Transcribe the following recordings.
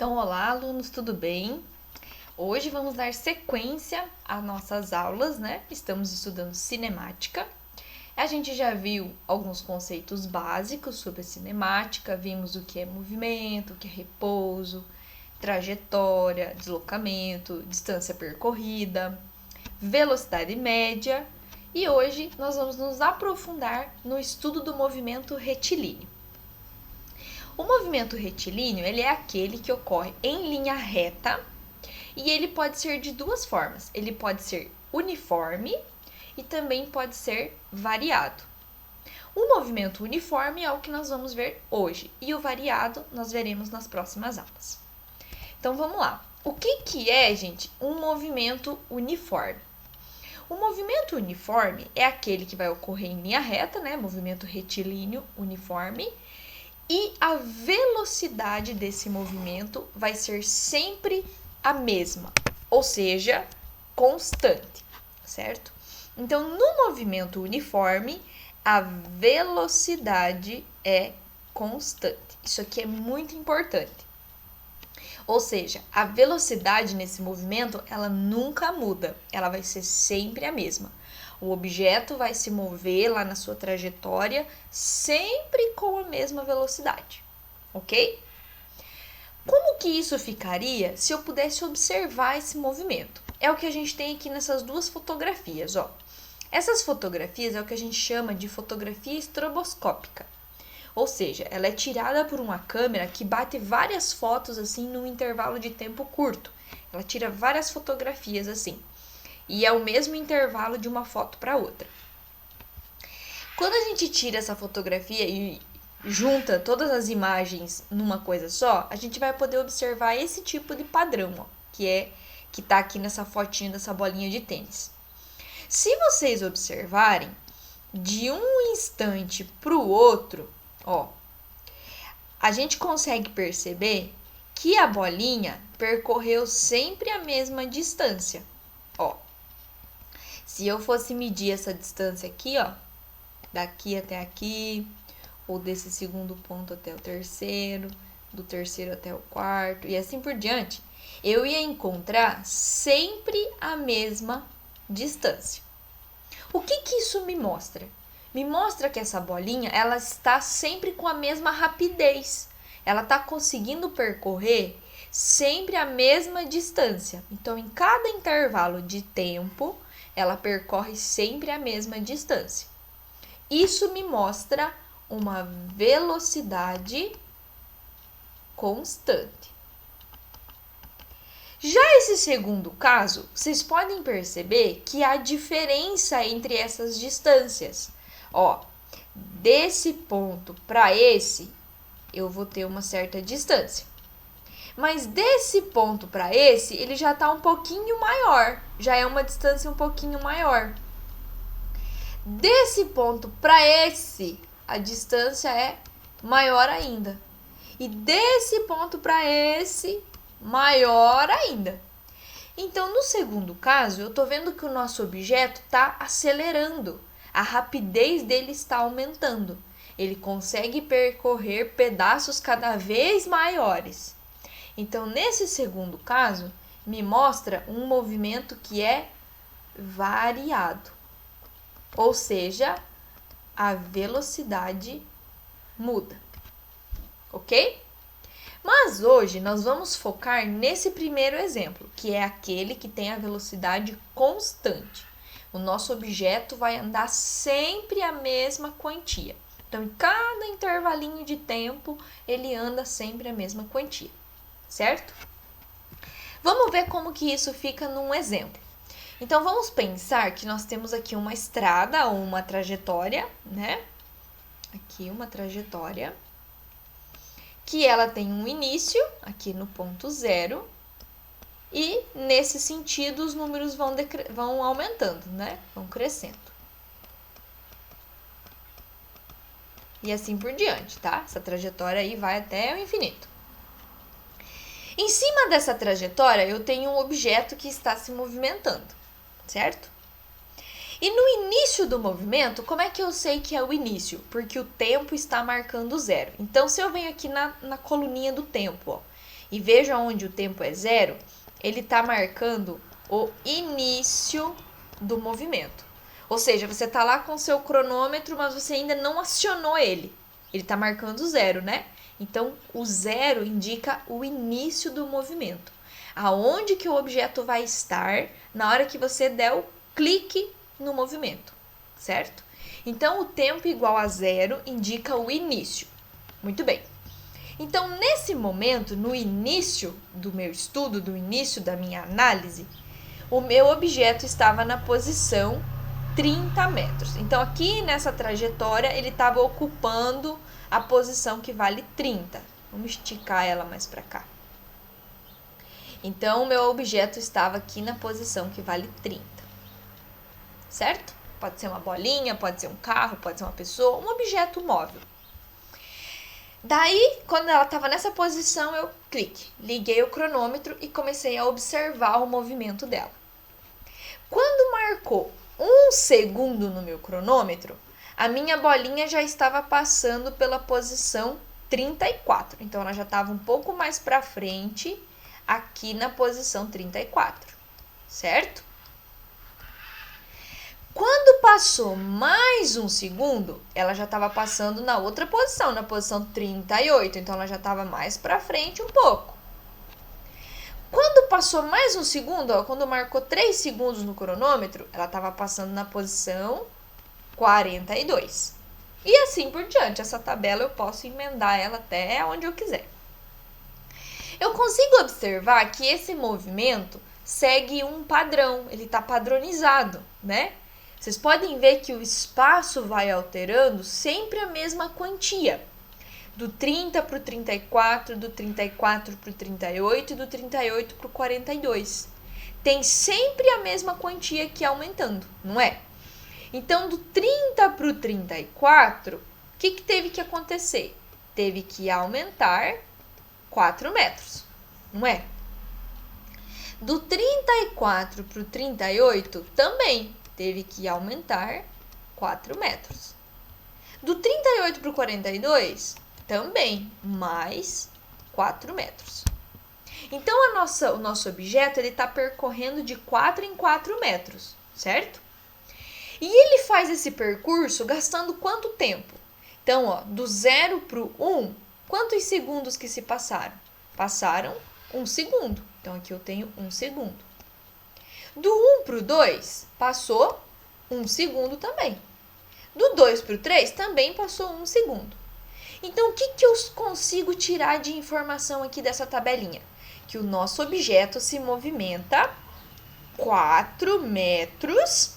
Então, olá, alunos, tudo bem? Hoje vamos dar sequência às nossas aulas, né? Estamos estudando cinemática. A gente já viu alguns conceitos básicos sobre a cinemática, vimos o que é movimento, o que é repouso, trajetória, deslocamento, distância percorrida, velocidade média. E hoje nós vamos nos aprofundar no estudo do movimento retilíneo. O movimento retilíneo, ele é aquele que ocorre em linha reta e ele pode ser de duas formas. Ele pode ser uniforme e também pode ser variado. O movimento uniforme é o que nós vamos ver hoje e o variado nós veremos nas próximas aulas. Então vamos lá. O que é, gente, um movimento uniforme? O movimento uniforme é aquele que vai ocorrer em linha reta, né? Movimento retilíneo uniforme. E a velocidade desse movimento vai ser sempre a mesma, ou seja, constante, certo? Então, no movimento uniforme, a velocidade é constante. Isso aqui é muito importante. Ou seja, a velocidade nesse movimento, ela nunca muda, ela vai ser sempre a mesma. O objeto vai se mover lá na sua trajetória sempre com a mesma velocidade, ok? Como que isso ficaria se eu pudesse observar esse movimento? É o que a gente tem aqui nessas duas fotografias, ó. Essas fotografias é o que a gente chama de fotografia estroboscópica. Ou seja, ela é tirada por uma câmera que bate várias fotos assim num intervalo de tempo curto. Ela tira várias fotografias assim. E é o mesmo intervalo de uma foto para outra. Quando a gente tira essa fotografia e junta todas as imagens numa coisa só, a gente vai poder observar esse tipo de padrão, ó, que tá aqui nessa fotinha dessa bolinha de tênis. Se vocês observarem, de um instante para o outro, ó, a gente consegue perceber que a bolinha percorreu sempre a mesma distância, ó. Se eu fosse medir essa distância aqui, ó, daqui até aqui, ou desse segundo ponto até o terceiro, do terceiro até o quarto, e assim por diante, eu ia encontrar sempre a mesma distância. O que isso me mostra? Me mostra que essa bolinha, ela está sempre com a mesma rapidez. Ela está conseguindo percorrer sempre a mesma distância. Então, em cada intervalo de tempo, ela percorre sempre a mesma distância. Isso me mostra uma velocidade constante. Já esse segundo caso, vocês podem perceber que há diferença entre essas distâncias. Ó, desse ponto para esse, eu vou ter uma certa distância. Mas desse ponto para esse, ele já está um pouquinho maior. Já é uma distância um pouquinho maior. Desse ponto para esse, a distância é maior ainda. E desse ponto para esse, maior ainda. Então, no segundo caso, eu estou vendo que o nosso objeto está acelerando. A rapidez dele está aumentando. Ele consegue percorrer pedaços cada vez maiores. Então, nesse segundo caso, me mostra um movimento que é variado. Ou seja, a velocidade muda. Ok? Mas hoje nós vamos focar nesse primeiro exemplo, que é aquele que tem a velocidade constante. O nosso objeto vai andar sempre a mesma quantia. Então, em cada intervalinho de tempo, ele anda sempre a mesma quantia. Certo? Vamos ver como que isso fica num exemplo. Então, vamos pensar que nós temos aqui uma estrada ou uma trajetória, né? Aqui uma trajetória, que ela tem um início, aqui no ponto 0, e nesse sentido os números vão aumentando, né? Vão crescendo. E assim por diante, tá? Essa trajetória aí vai até o infinito. Em cima dessa trajetória, eu tenho um objeto que está se movimentando, certo? E no início do movimento, como é que eu sei que é o início? Porque o tempo está marcando 0. Então, se eu venho aqui na coluninha do tempo, ó, e veja onde o tempo é 0, ele está marcando o início do movimento. Ou seja, você está lá com o seu cronômetro, mas você ainda não acionou ele. Ele está marcando 0, né? Então, o 0 indica o início do movimento. Aonde que o objeto vai estar na hora que você der o clique no movimento, certo? Então, o tempo igual a 0 indica o início. Muito bem. Então, nesse momento, no início do meu estudo, do início da minha análise, o meu objeto estava na posição 30 metros. Então, aqui nessa trajetória, ele estava ocupando a posição que vale 30. Vamos esticar ela mais para cá. Então, o meu objeto estava aqui na posição que vale 30. Certo? Pode ser uma bolinha, pode ser um carro, pode ser uma pessoa, um objeto móvel. Daí, quando ela estava nessa posição, eu liguei o cronômetro e comecei a observar o movimento dela. Quando marcou 1 segundo no meu cronômetro, a minha bolinha já estava passando pela posição 34. Então, ela já estava um pouco mais para frente, aqui na posição 34, certo? Quando passou mais 1 segundo, ela já estava passando na outra posição, na posição 38. Então, ela já estava mais para frente um pouco. Quando passou mais 1 segundo, ó, quando marcou 3 segundos no cronômetro, ela estava passando na posição 42. E assim por diante. Essa tabela eu posso emendar ela até onde eu quiser. Eu consigo observar que esse movimento segue um padrão, ele está padronizado, né? Vocês podem ver que o espaço vai alterando sempre a mesma quantia. Do 30 para o 34, do 34 para o 38 e do 38 para o 42. Tem sempre a mesma quantia aqui aumentando, não é? Então, do 30 para o 34, o que teve que acontecer? Teve que aumentar 4 metros, não é? Do 34 para o 38, também teve que aumentar 4 metros. Do 38 para o 42, também mais 4 metros. Então, o nosso objeto está percorrendo de 4 em 4 metros, certo? E ele faz esse percurso gastando quanto tempo? Então, ó, do 0 para o 1, quantos segundos que se passaram? Passaram 1 segundo. Então, aqui eu tenho 1 segundo. Do 1 para o 2, passou 1 segundo também. Do 2 para o 3, também passou 1 segundo. Então, o que eu consigo tirar de informação aqui dessa tabelinha? Que o nosso objeto se movimenta 4 metros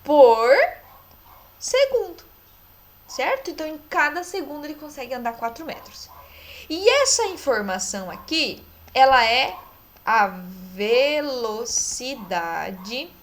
por segundo, certo? Então, em cada segundo ele consegue andar 4 metros. E essa informação aqui, ela é a velocidade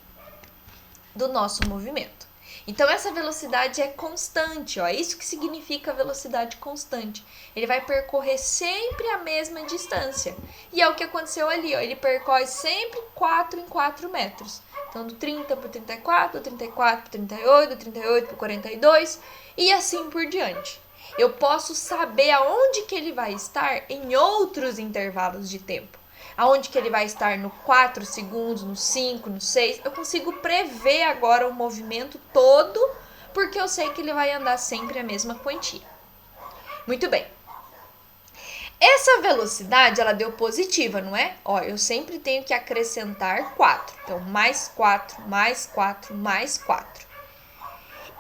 do nosso movimento. Então, essa velocidade é constante, ó. É isso que significa velocidade constante. Ele vai percorrer sempre a mesma distância. E é o que aconteceu ali, ó. Ele percorre sempre 4 em 4 metros. Então, do 30 para o 34, do 34 para o 38, do 38 para o 42 e assim por diante. Eu posso saber aonde que ele vai estar em outros intervalos de tempo. Aonde que ele vai estar no 4 segundos, no 5, no 6. Eu consigo prever agora o movimento todo, porque eu sei que ele vai andar sempre a mesma quantia. Muito bem. Essa velocidade, ela deu positiva, não é? Ó, eu sempre tenho que acrescentar 4. Então, mais 4, mais 4, mais 4.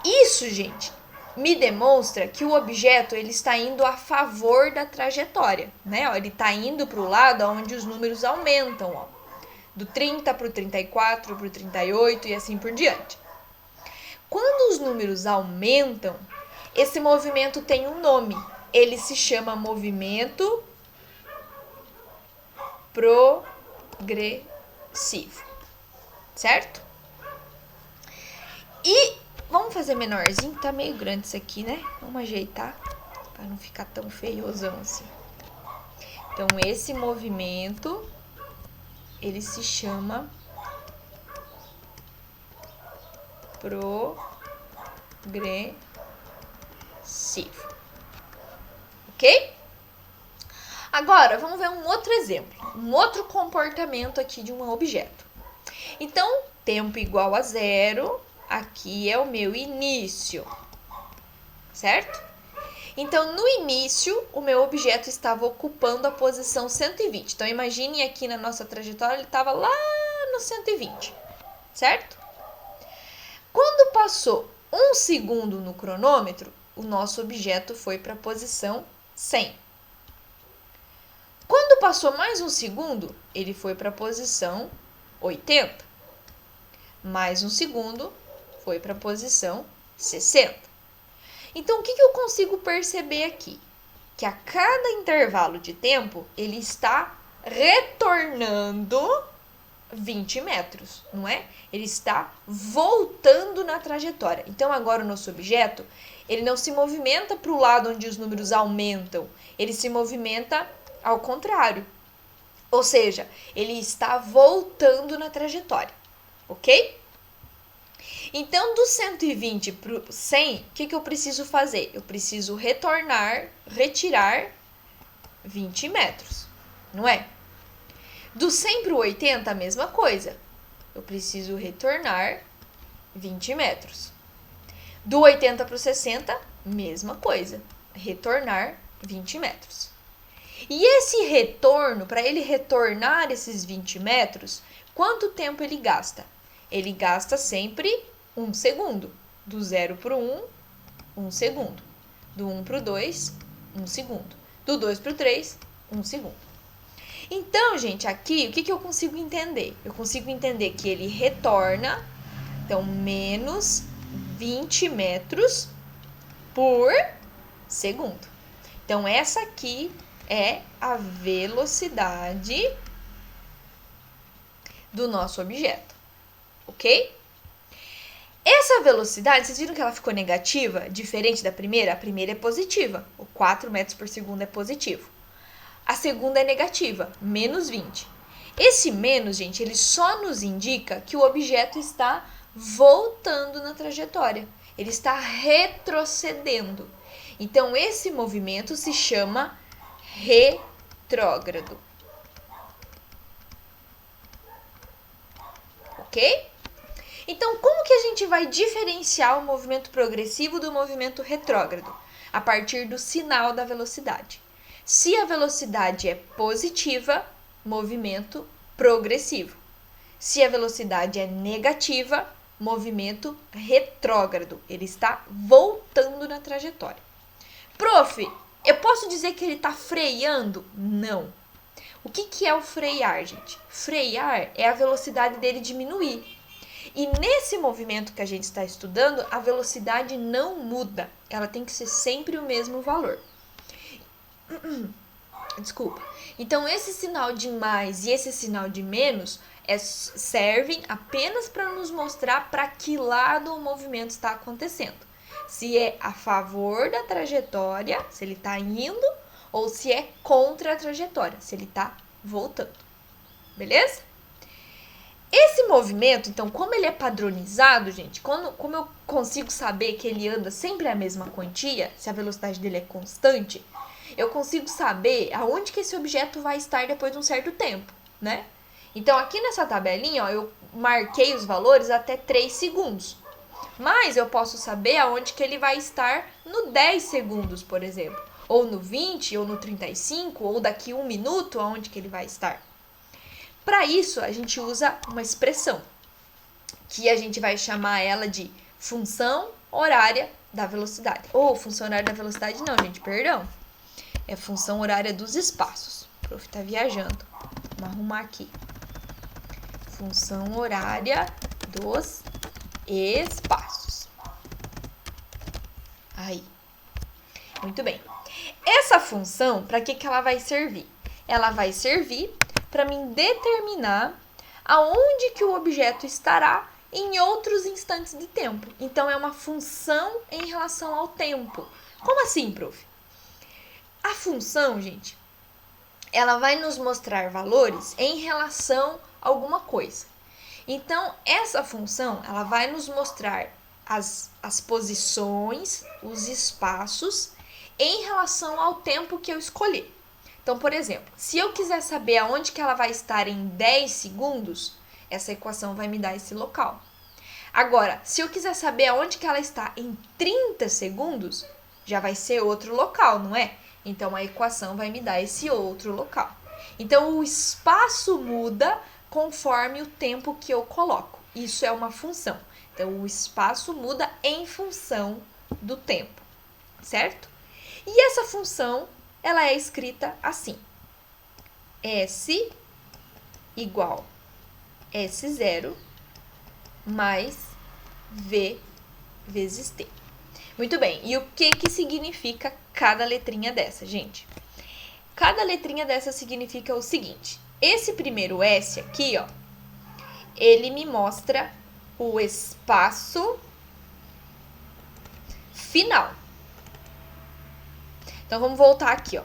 Isso, gente, me demonstra que o objeto ele está indo a favor da trajetória, né? Ó, ele está indo para o lado onde os números aumentam, ó, do 30 para o 34, para o 38 e assim por diante. Quando os números aumentam, esse movimento tem um nome. Ele se chama movimento progressivo, certo? E vamos fazer menorzinho, tá meio grande isso aqui, né? Vamos ajeitar para não ficar tão feiosão assim. Então, esse movimento, ele se chama progressivo. Ok? Agora, vamos ver um outro exemplo, um outro comportamento aqui de um objeto. Então, tempo igual a 0, aqui é o meu início, certo? Então, no início, o meu objeto estava ocupando a posição 120. Então, imagine aqui na nossa trajetória, ele estava lá no 120, certo? Quando passou 1 segundo no cronômetro, o nosso objeto foi para a posição 100. Quando passou mais 1 segundo, ele foi para a posição 80. Mais 1 segundo, foi para a posição 60. Então, o que eu consigo perceber aqui? Que a cada intervalo de tempo, ele está retornando 20 metros, não é? Ele está voltando na trajetória. Então, agora o nosso objeto, ele não se movimenta para o lado onde os números aumentam, ele se movimenta ao contrário. Ou seja, ele está voltando na trajetória, ok? Então, do 120 para o 100, o que eu preciso fazer? Eu preciso retirar 20 metros, não é? Do 100 para o 80, a mesma coisa. Eu preciso retornar 20 metros. Do 80 para o 60, mesma coisa. Retornar 20 metros. E esse retorno, para ele retornar esses 20 metros, quanto tempo ele gasta? Ele gasta sempre 1 segundo. Do 0 para o 1, 1 segundo. Do 1 para o 2, 1 segundo. Do 2 para o 3, 1 segundo. Então, gente, aqui, o que eu consigo entender? Eu consigo entender que ele retorna, então, menos 20 metros por segundo. Então, essa aqui é a velocidade do nosso objeto, ok? Essa velocidade, vocês viram que ela ficou negativa, diferente da primeira? A primeira é positiva, o 4 metros por segundo é positivo. A segunda é negativa, menos 20. Esse menos, gente, ele só nos indica que o objeto está voltando na trajetória. Ele está retrocedendo. Então, esse movimento se chama retrógrado. Ok? Então, como que a gente vai diferenciar o movimento progressivo do movimento retrógrado? A partir do sinal da velocidade. Se a velocidade é positiva, movimento progressivo. Se a velocidade é negativa, movimento retrógrado. Ele está voltando na trajetória. Prof, eu posso dizer que ele está freando? Não. O que é o frear, gente? Frear é a velocidade dele diminuir. E nesse movimento que a gente está estudando, a velocidade não muda. Ela tem que ser sempre o mesmo valor. Desculpa. Então, esse sinal de mais e esse sinal de menos servem apenas para nos mostrar para que lado o movimento está acontecendo. Se é a favor da trajetória, se ele está indo, ou se é contra a trajetória, se ele está voltando. Beleza? Esse movimento, então, como ele é padronizado, gente, como eu consigo saber que ele anda sempre a mesma quantia, se a velocidade dele é constante, eu consigo saber aonde que esse objeto vai estar depois de um certo tempo, né? Então, aqui nessa tabelinha, ó, eu marquei os valores até 3 segundos. Mas eu posso saber aonde que ele vai estar no 10 segundos, por exemplo. Ou no 20, ou no 35, ou daqui 1 minuto, aonde que ele vai estar. Para isso, a gente usa uma expressão, que a gente vai chamar ela de função horária da velocidade. Ou função horária da velocidade não, gente, perdão. É função horária dos espaços. O prof tá viajando. Vamos arrumar aqui. Função horária dos espaços. Aí. Muito bem. Essa função, para que ela vai servir? Ela vai servir para mim determinar aonde que o objeto estará em outros instantes de tempo. Então, é uma função em relação ao tempo. Como assim, prof? A função, gente, ela vai nos mostrar valores em relação a alguma coisa. Então, essa função, ela vai nos mostrar as posições, os espaços, em relação ao tempo que eu escolhi. Então, por exemplo, se eu quiser saber aonde que ela vai estar em 10 segundos, essa equação vai me dar esse local. Agora, se eu quiser saber aonde que ela está em 30 segundos, já vai ser outro local, não é? Então, a equação vai me dar esse outro local. Então, o espaço muda conforme o tempo que eu coloco. Isso é uma função. Então, o espaço muda em função do tempo, certo? E essa função, ela é escrita assim. S igual S0 mais V vezes T. Muito bem, e o que significa cada letrinha dessa, gente? Cada letrinha dessa significa o seguinte. Esse primeiro S aqui, ó, ele me mostra o espaço final. Então, vamos voltar aqui, ó.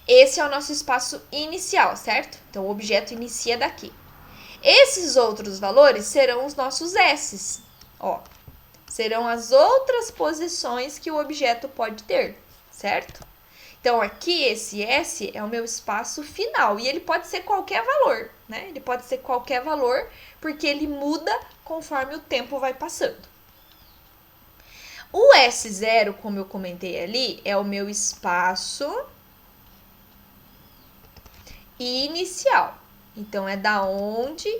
Esse é o nosso espaço inicial, certo? Então, o objeto inicia daqui. Esses outros valores serão os nossos S's, ó. Serão as outras posições que o objeto pode ter, certo? Então, aqui esse S é o meu espaço final e ele pode ser qualquer valor, né? Ele pode ser qualquer valor porque ele muda conforme o tempo vai passando. O S0, como eu comentei ali, é o meu espaço inicial. Então, é da onde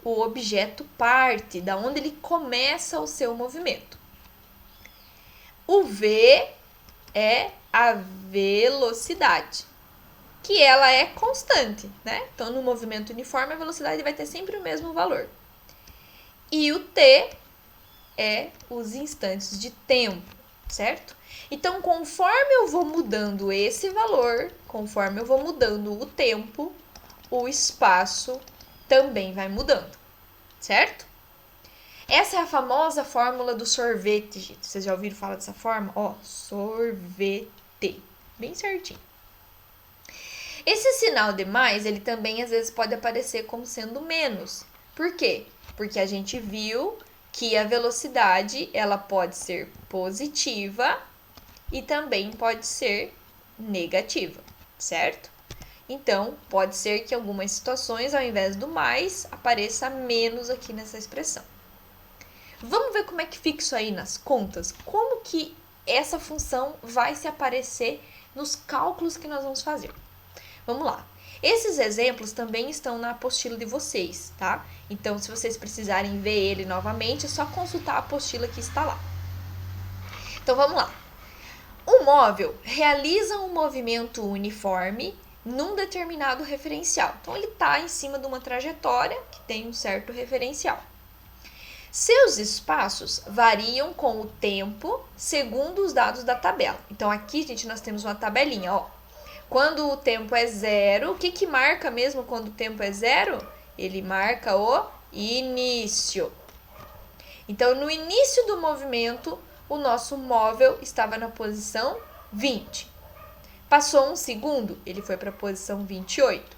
o objeto parte, da onde ele começa o seu movimento. O V é a velocidade, que ela é constante, né? Então, no movimento uniforme, a velocidade vai ter sempre o mesmo valor. E o T é os instantes de tempo, certo? Então, conforme eu vou mudando esse valor, conforme eu vou mudando o tempo, o espaço também vai mudando, certo? Essa é a famosa fórmula do sorvete, gente. Vocês já ouviram falar dessa forma? Ó, sorvete. Bem certinho. Esse sinal de mais, ele também às vezes pode aparecer como sendo menos. Por quê? Porque a gente viu que a velocidade, ela pode ser positiva e também pode ser negativa, certo? Então, pode ser que em algumas situações, ao invés do mais, apareça menos aqui nessa expressão. Vamos ver como é que fica isso aí nas contas? Como que essa função vai se aparecer nos cálculos que nós vamos fazer? Vamos lá. Esses exemplos também estão na apostila de vocês, tá? Então, se vocês precisarem ver ele novamente, é só consultar a apostila que está lá. Então, vamos lá. O móvel realiza um movimento uniforme num determinado referencial. Então, ele está em cima de uma trajetória que tem um certo referencial. Seus espaços variam com o tempo segundo os dados da tabela. Então, aqui, gente, nós temos uma tabelinha, ó. Quando o tempo é zero, o que marca mesmo quando o tempo é zero? Ele marca o início. Então, no início do movimento, o nosso móvel estava na posição 20. Passou um segundo, ele foi para a posição 28.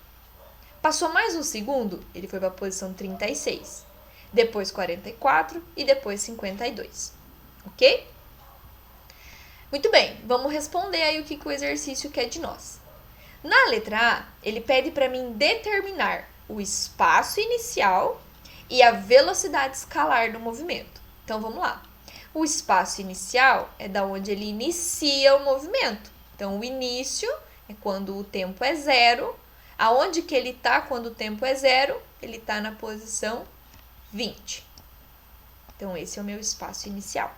Passou mais um segundo, ele foi para a posição 36. Depois 44 e depois 52. Ok? Muito bem, vamos responder aí o que o exercício quer de nós. Na letra A, ele pede para mim determinar o espaço inicial e a velocidade escalar do movimento. Então, vamos lá. O espaço inicial é da onde ele inicia o movimento. Então, o início é quando o tempo é zero. Aonde que ele está quando o tempo é zero? Ele está na posição 20. Então, esse é o meu espaço inicial.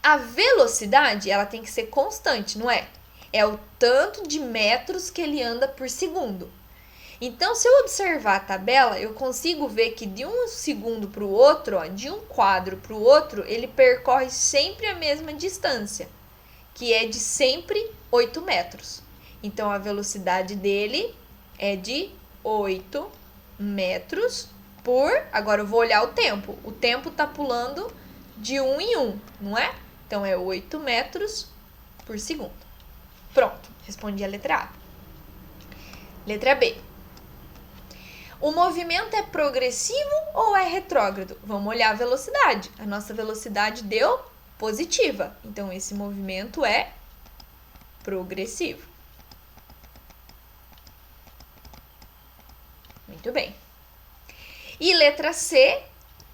A velocidade, ela tem que ser constante, não é? É o tanto de metros que ele anda por segundo. Então, se eu observar a tabela, eu consigo ver que de um segundo para o outro, ó, de um quadro para o outro, ele percorre sempre a mesma distância, que é de sempre 8 metros. Então, a velocidade dele é de 8 metros por... Agora, eu vou olhar o tempo. O tempo está pulando de 1 em 1, não é? Então, é 8 metros por segundo. Pronto, respondi a letra A. Letra B. O movimento é progressivo ou é retrógrado? Vamos olhar a velocidade. A nossa velocidade deu positiva. Então, esse movimento é progressivo. Muito bem. E letra C,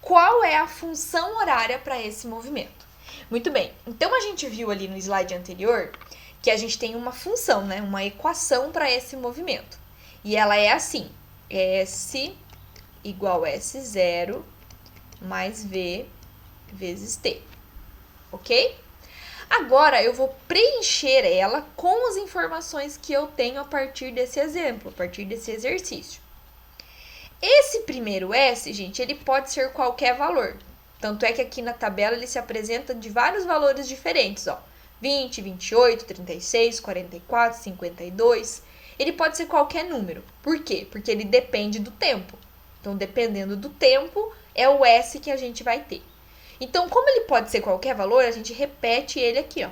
qual é a função horária para esse movimento? Muito bem. Então, a gente viu ali no slide anterior que a gente tem uma função, né? Uma equação para esse movimento. E ela é assim, S igual S0 mais V vezes T, ok? Agora, eu vou preencher ela com as informações que eu tenho a partir desse exemplo, a partir desse exercício. Esse primeiro S, gente, ele pode ser qualquer valor. Tanto é que aqui na tabela ele se apresenta de vários valores diferentes, ó. 20, 28, 36, 44, 52. Ele pode ser qualquer número. Por quê? Porque ele depende do tempo. Então, dependendo do tempo, é o S que a gente vai ter. Então, como ele pode ser qualquer valor, a gente repete ele aqui, ó.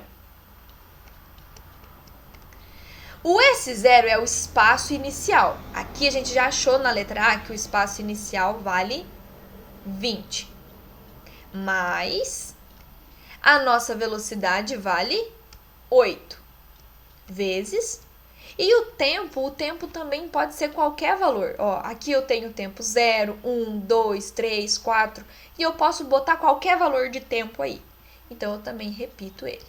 O S0 é o espaço inicial. Aqui a gente já achou na letra A que o espaço inicial vale 20. Mais a nossa velocidade vale 8 vezes. E o tempo também pode ser qualquer valor. Ó, aqui eu tenho tempo 0, 1, 2, 3, 4. E eu posso botar qualquer valor de tempo aí. Então, eu também repito ele.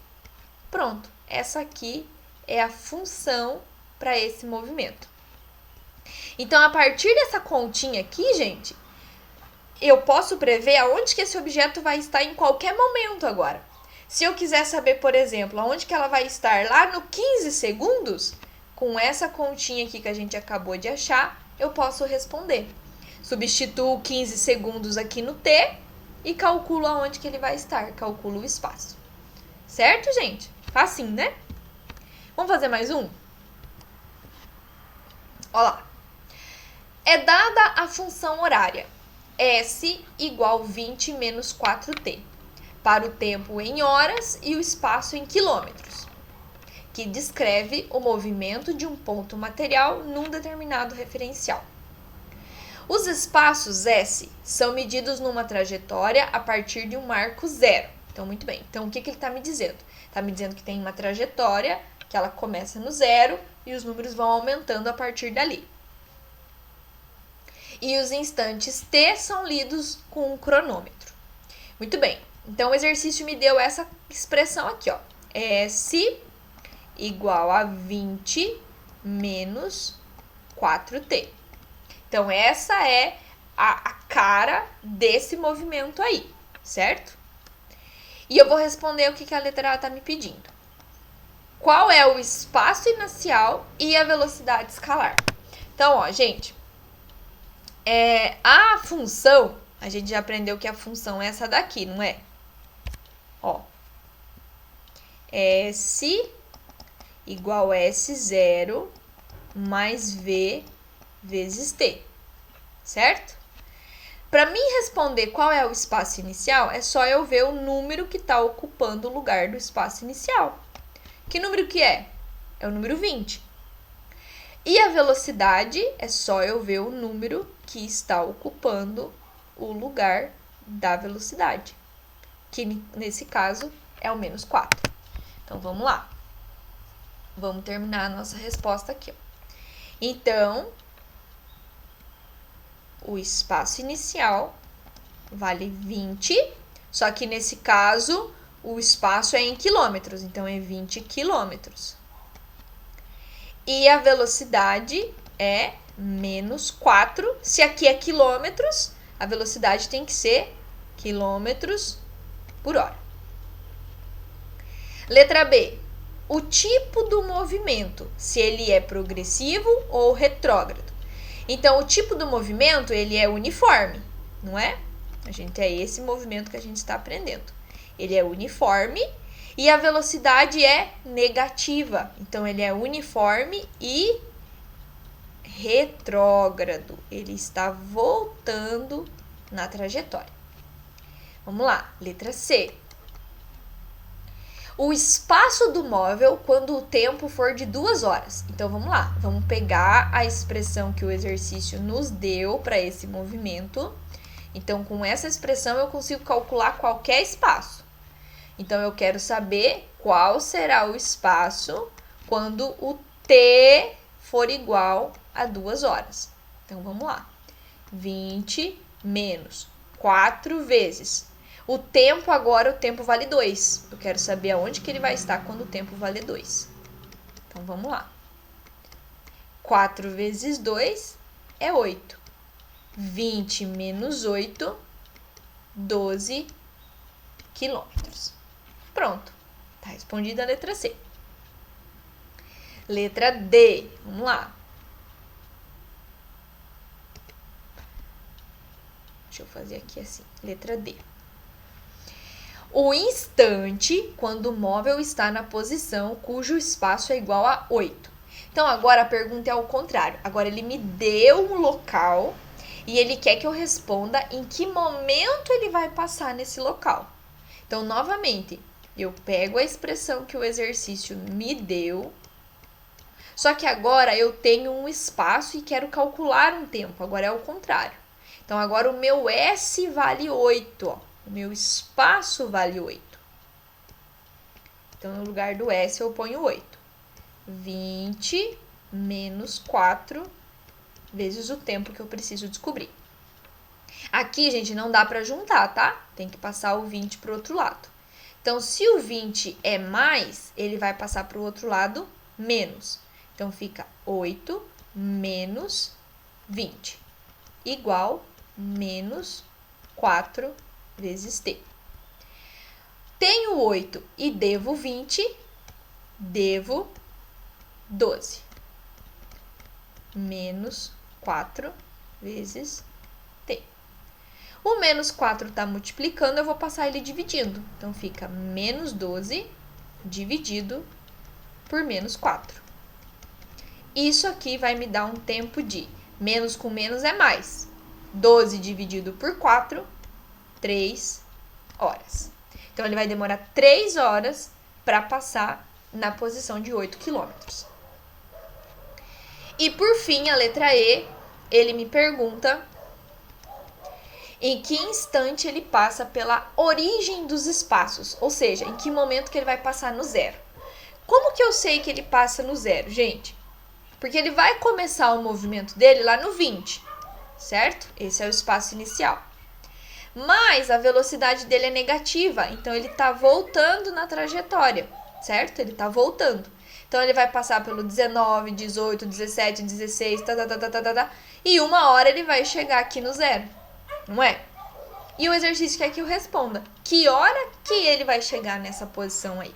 Pronto, essa aqui é a função para esse movimento. Então, a partir dessa continha aqui, gente, eu posso prever aonde que esse objeto vai estar em qualquer momento agora. Se eu quiser saber, por exemplo, aonde que ela vai estar lá no 15 segundos, com essa continha aqui que a gente acabou de achar, eu posso responder. Substituo 15 segundos aqui no T e calculo aonde que ele vai estar, calculo o espaço. Certo, gente? Facinho, né? Vamos fazer mais um? Olha lá. É dada a função horária S igual 20 menos 4T para o tempo em horas e o espaço em quilômetros, que descreve o movimento de um ponto material num determinado referencial. Os espaços S são medidos numa trajetória a partir de um marco zero. Então, muito bem. Então, o que ele está me dizendo? Está me dizendo que tem uma trajetória, que ela começa no zero e os números vão aumentando a partir dali. E os instantes T são lidos com um cronômetro. Muito bem. Então, o exercício me deu essa expressão aqui, ó. S igual a 20 menos 4T. Então, essa é a cara desse movimento aí, certo? E eu vou responder o que a letra A está me pedindo. Qual é o espaço inicial e a velocidade escalar? Então, ó, gente, a função, a gente já aprendeu que a função é essa daqui, não é? Ó, S igual a S0 mais V vezes T, certo? Para mim responder qual é o espaço inicial, é só eu ver o número que está ocupando o lugar do espaço inicial. Que número que é? É o número 20. E a velocidade, é só eu ver o número que está ocupando o lugar da velocidade, que nesse caso é o menos 4. Então, vamos lá. Vamos terminar a nossa resposta aqui, ó. Então, o espaço inicial vale 20, só que nesse caso o espaço é em quilômetros, então é 20 quilômetros. E a velocidade é menos 4. Se aqui é quilômetros, a velocidade tem que ser quilômetros por hora. Letra B. O tipo do movimento, se ele é progressivo ou retrógrado. Então, o tipo do movimento, ele é uniforme, não é? É esse movimento que a gente está aprendendo. Ele é uniforme e a velocidade é negativa. Então, ele é uniforme e retrógrado. Ele está voltando na trajetória. Vamos lá, letra C. O espaço do móvel quando o tempo for de 2 horas. Então, vamos lá. Vamos pegar a expressão que o exercício nos deu para esse movimento. Então, com essa expressão, eu consigo calcular qualquer espaço. Então, eu quero saber qual será o espaço quando o T for igual a 2 horas. Então, vamos lá. 20 menos 4 vezes. O tempo agora, o tempo vale 2. Eu quero saber aonde que ele vai estar quando o tempo vale 2. Então, vamos lá. 4 vezes 2 é 8. 20 menos 8, 12 quilômetros. Pronto. Tá respondida a letra C. Letra D. Vamos lá. Deixa eu fazer aqui assim. Letra D. O instante quando o móvel está na posição cujo espaço é igual a 8. Então, agora a pergunta é ao contrário. Agora, ele me deu um local e ele quer que eu responda em que momento ele vai passar nesse local. Então, novamente, eu pego a expressão que o exercício me deu, só que agora eu tenho um espaço e quero calcular um tempo. Agora é ao contrário. Então, agora o meu S vale 8, ó. O meu espaço vale 8. Então, no lugar do S, eu ponho 8. 20 menos 4 vezes o tempo que eu preciso descobrir. Aqui, gente, não dá para juntar, tá? Tem que passar o 20 para o outro lado. Então, se o 20 é mais, ele vai passar para o outro lado menos. Então, fica 8 menos 20, igual menos 4 vezes t. Tenho 8 e devo 20, devo 12. Menos 4 vezes t. O menos 4 está multiplicando, eu vou passar ele dividindo. Então, fica menos 12 dividido por menos 4. Isso aqui vai me dar um tempo de menos com menos é mais. 12 dividido por 4, 3 horas. Então, ele vai demorar 3 horas para passar na posição de 8 quilômetros. E, por fim, a letra E, ele me pergunta em que instante ele passa pela origem dos espaços, ou seja, em que momento que ele vai passar no zero. Como que eu sei que ele passa no zero, gente? Porque ele vai começar o movimento dele lá no 20, certo? Esse é o espaço inicial. Mas a velocidade dele é negativa, então ele está voltando na trajetória, certo? Ele está voltando. Então, ele vai passar pelo 19, 18, 17, 16, e uma hora ele vai chegar aqui no zero, não é? E o exercício quer que eu responda. Que hora que ele vai chegar nessa posição aí?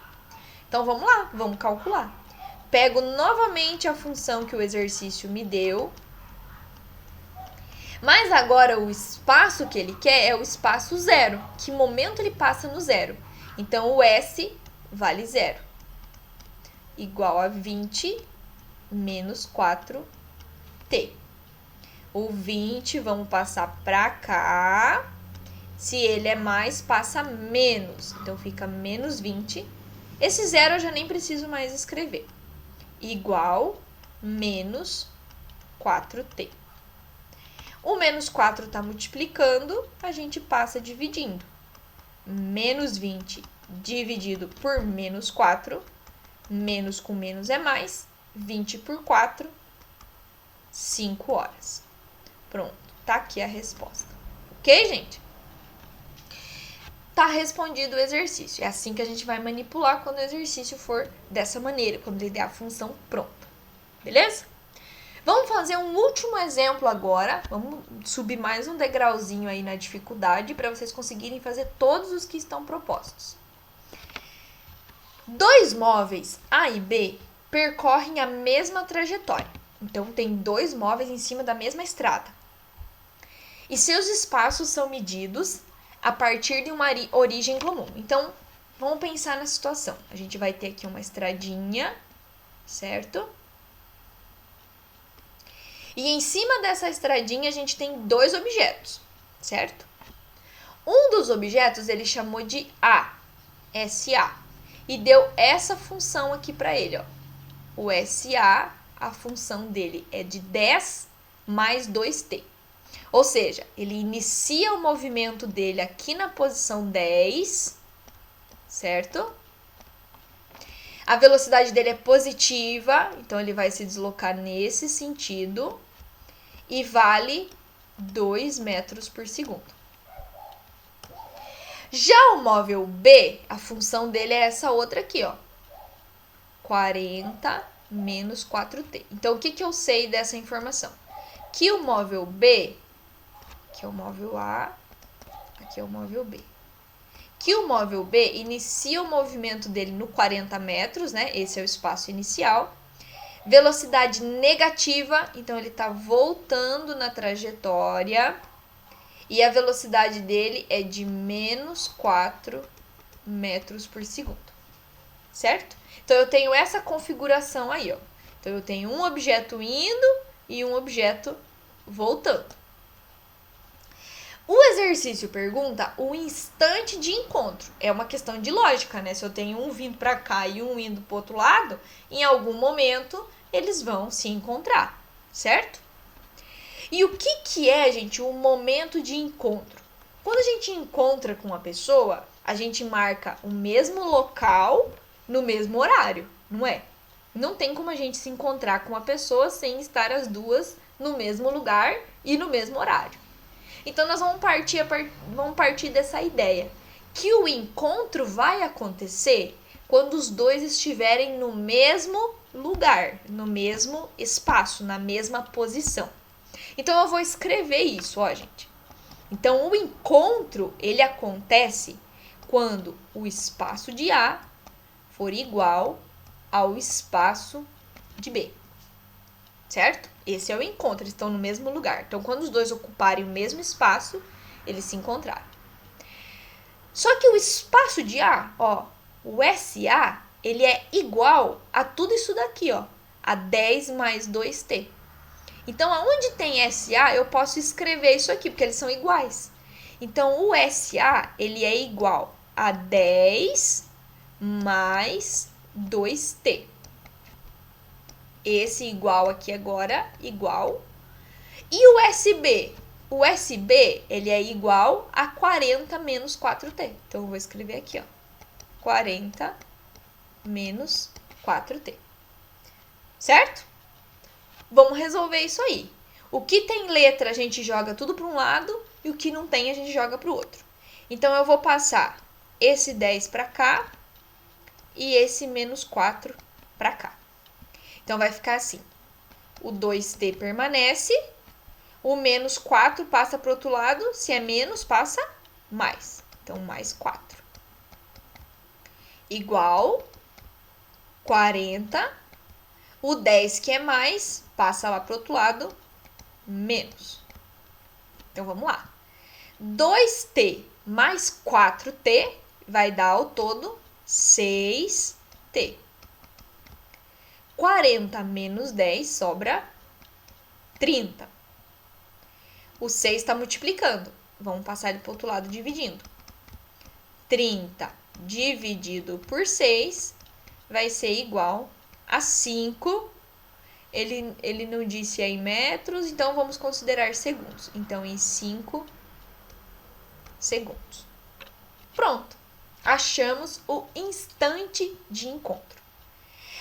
Então, vamos lá, vamos calcular. Pego novamente a função que o exercício me deu. Mas agora o espaço que ele quer é o espaço zero. Que momento ele passa no zero? Então, o S vale zero. Igual a 20 menos 4t. O 20, vamos passar para cá. Se ele é mais, passa menos. Então, fica menos 20. Esse zero eu já nem preciso mais escrever. Igual menos 4t. O menos 4 está multiplicando, a gente passa dividindo. Menos 20 dividido por menos 4. Menos com menos é mais. 20 por 4, 5 horas. Pronto, tá aqui a resposta. Ok, gente? Tá respondido o exercício. É assim que a gente vai manipular quando o exercício for dessa maneira, quando ele der a função pronta. Beleza? Vamos fazer um último exemplo agora. Vamos subir mais um degrauzinho aí na dificuldade para vocês conseguirem fazer todos os que estão propostos. Dois móveis A e B percorrem a mesma trajetória. Então, tem dois móveis em cima da mesma estrada. E seus espaços são medidos a partir de uma origem comum. Então, vamos pensar na situação. A gente vai ter aqui uma estradinha, certo? E em cima dessa estradinha, a gente tem dois objetos, certo? Um dos objetos, ele chamou de A, SA. E deu essa função aqui para ele, ó. O SA, a função dele é de 10 mais 2t. Ou seja, ele inicia o movimento dele aqui na posição 10, certo? A velocidade dele é positiva, então ele vai se deslocar nesse sentido. E vale 2 metros por segundo. Já o móvel B, a função dele é essa outra aqui, ó. 40 menos 4t. Então, o que eu sei dessa informação? Que o móvel B, aqui é o móvel A, aqui é o móvel B. Que o móvel B inicia o movimento dele no 40 metros, né? Esse é o espaço inicial. Velocidade negativa, então ele está voltando na trajetória. E a velocidade dele é de menos 4 metros por segundo. Certo? Então, eu tenho essa configuração aí, ó. Então, eu tenho um objeto indo e um objeto voltando. O exercício pergunta o instante de encontro. É uma questão de lógica, né? Se eu tenho um vindo para cá e um indo para o outro lado, em algum momento eles vão se encontrar, certo? E o que é, gente, o momento de encontro? Quando a gente encontra com uma pessoa, a gente marca o mesmo local no mesmo horário, não é? Não tem como a gente se encontrar com uma pessoa sem estar as duas no mesmo lugar e no mesmo horário. Então, nós vamos partir dessa ideia, que o encontro vai acontecer quando os dois estiverem no mesmo lugar, no mesmo espaço, na mesma posição. Então, eu vou escrever isso, ó, gente. Então, o encontro, ele acontece quando o espaço de A for igual ao espaço de B. Certo? Esse é o encontro, eles estão no mesmo lugar. Então, quando os dois ocuparem o mesmo espaço, eles se encontraram. Só que o espaço de A, ó, o SA, ele é igual a tudo isso daqui, ó, a 10 mais 2t. Então, aonde tem SA, eu posso escrever isso aqui, porque eles são iguais. Então, o SA, ele é igual a 10 mais 2t. Esse igual aqui agora, igual. E o SB? O SB, ele é igual a 40 menos 4t. Então, eu vou escrever aqui, ó. 40 menos 4t. Certo? Vamos resolver isso aí. O que tem letra, a gente joga tudo para um lado, e o que não tem, a gente joga para o outro. Então, eu vou passar esse 10 para cá e esse menos 4 para cá. Então, vai ficar assim. O 2t permanece, o menos 4 passa para o outro lado, se é menos, passa mais. Então, mais 4. Igual 40. O 10 que é mais, passa lá para o outro lado, menos. Então, vamos lá. 2t mais 4t vai dar ao todo 6t. 40 menos 10 sobra 30. O 6 está multiplicando. Vamos passar ele para o outro lado dividindo. 30 dividido por 6 vai ser igual a 5. Ele não disse aí metros, então vamos considerar segundos. Então, em 5 segundos. Pronto. Achamos o instante de encontro.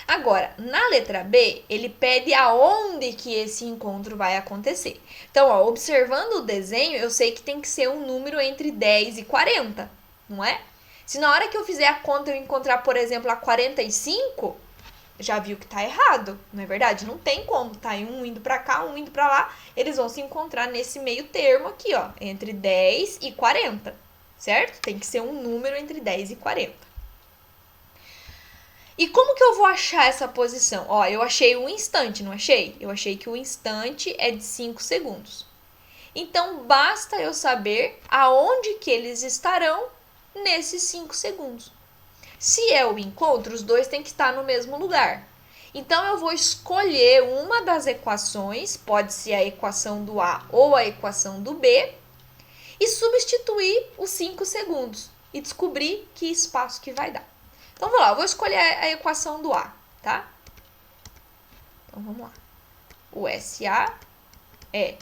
Agora, na letra B, ele pede aonde que esse encontro vai acontecer. Então, ó, observando o desenho, eu sei que tem que ser um número entre 10 e 40, não é? Se na hora que eu fizer a conta eu encontrar, por exemplo, a 45, já viu que tá errado, não é verdade? Não tem como, tá? Um indo pra cá, um indo pra lá, eles vão se encontrar nesse meio termo aqui, ó, entre 10 e 40, certo? Tem que ser um número entre 10 e 40. E como que eu vou achar essa posição? Ó, eu achei um instante, não achei? Eu achei que o instante é de 5 segundos. Então, basta eu saber aonde que eles estarão nesses 5 segundos. Se é o encontro, os dois têm que estar no mesmo lugar. Então, eu vou escolher uma das equações, pode ser a equação do A ou a equação do B, e substituir os 5 segundos e descobrir que espaço que vai dar. Então, vamos lá, eu vou escolher a equação do A, tá? Então, vamos lá. O SA é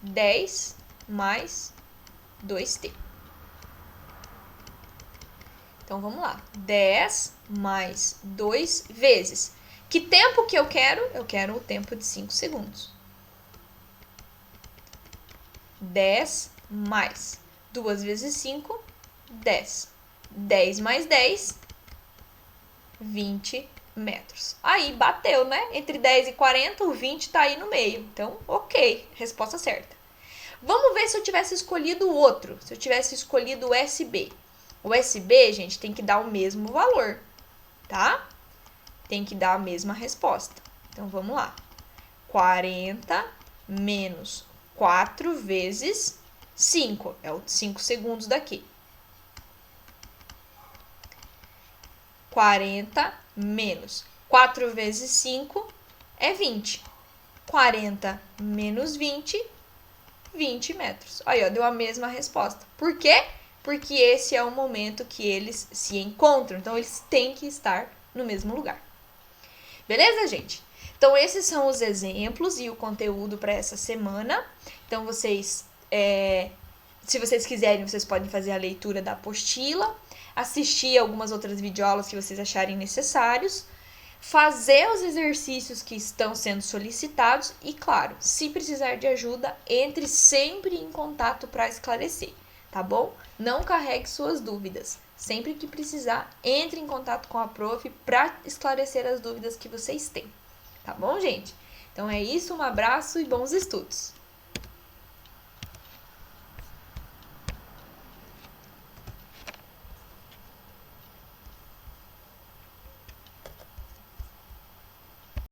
10 mais 2t. Então, vamos lá. 10 mais 2 vezes. Que tempo que eu quero? Eu quero o tempo de 5 segundos. 10 mais 2 vezes 5, 10. 10 mais 10, 20 metros. Aí bateu, né? Entre 10 e 40, o 20 tá aí no meio. Então, ok, resposta certa. Vamos ver se eu tivesse escolhido o outro. Se eu tivesse escolhido o SB. O SB, gente, tem que dar o mesmo valor, tá? Tem que dar a mesma resposta. Então, vamos lá. 40 menos 4 vezes 5. É os 5 segundos daqui. 40 menos 4 vezes 5 é 20. 40 menos 20, 20 metros. Aí, ó, deu a mesma resposta. Por quê? Porque esse é o momento que eles se encontram. Então, eles têm que estar no mesmo lugar. Beleza, gente? Então, esses são os exemplos e o conteúdo para essa semana. Então, vocês, se vocês quiserem, vocês podem fazer a leitura da apostila, assistir algumas outras videoaulas que vocês acharem necessários, fazer os exercícios que estão sendo solicitados e, claro, se precisar de ajuda, entre sempre em contato para esclarecer, tá bom? Não carregue suas dúvidas. Sempre que precisar, entre em contato com a prof para esclarecer as dúvidas que vocês têm. Tá bom, gente? Então é isso, um abraço e bons estudos!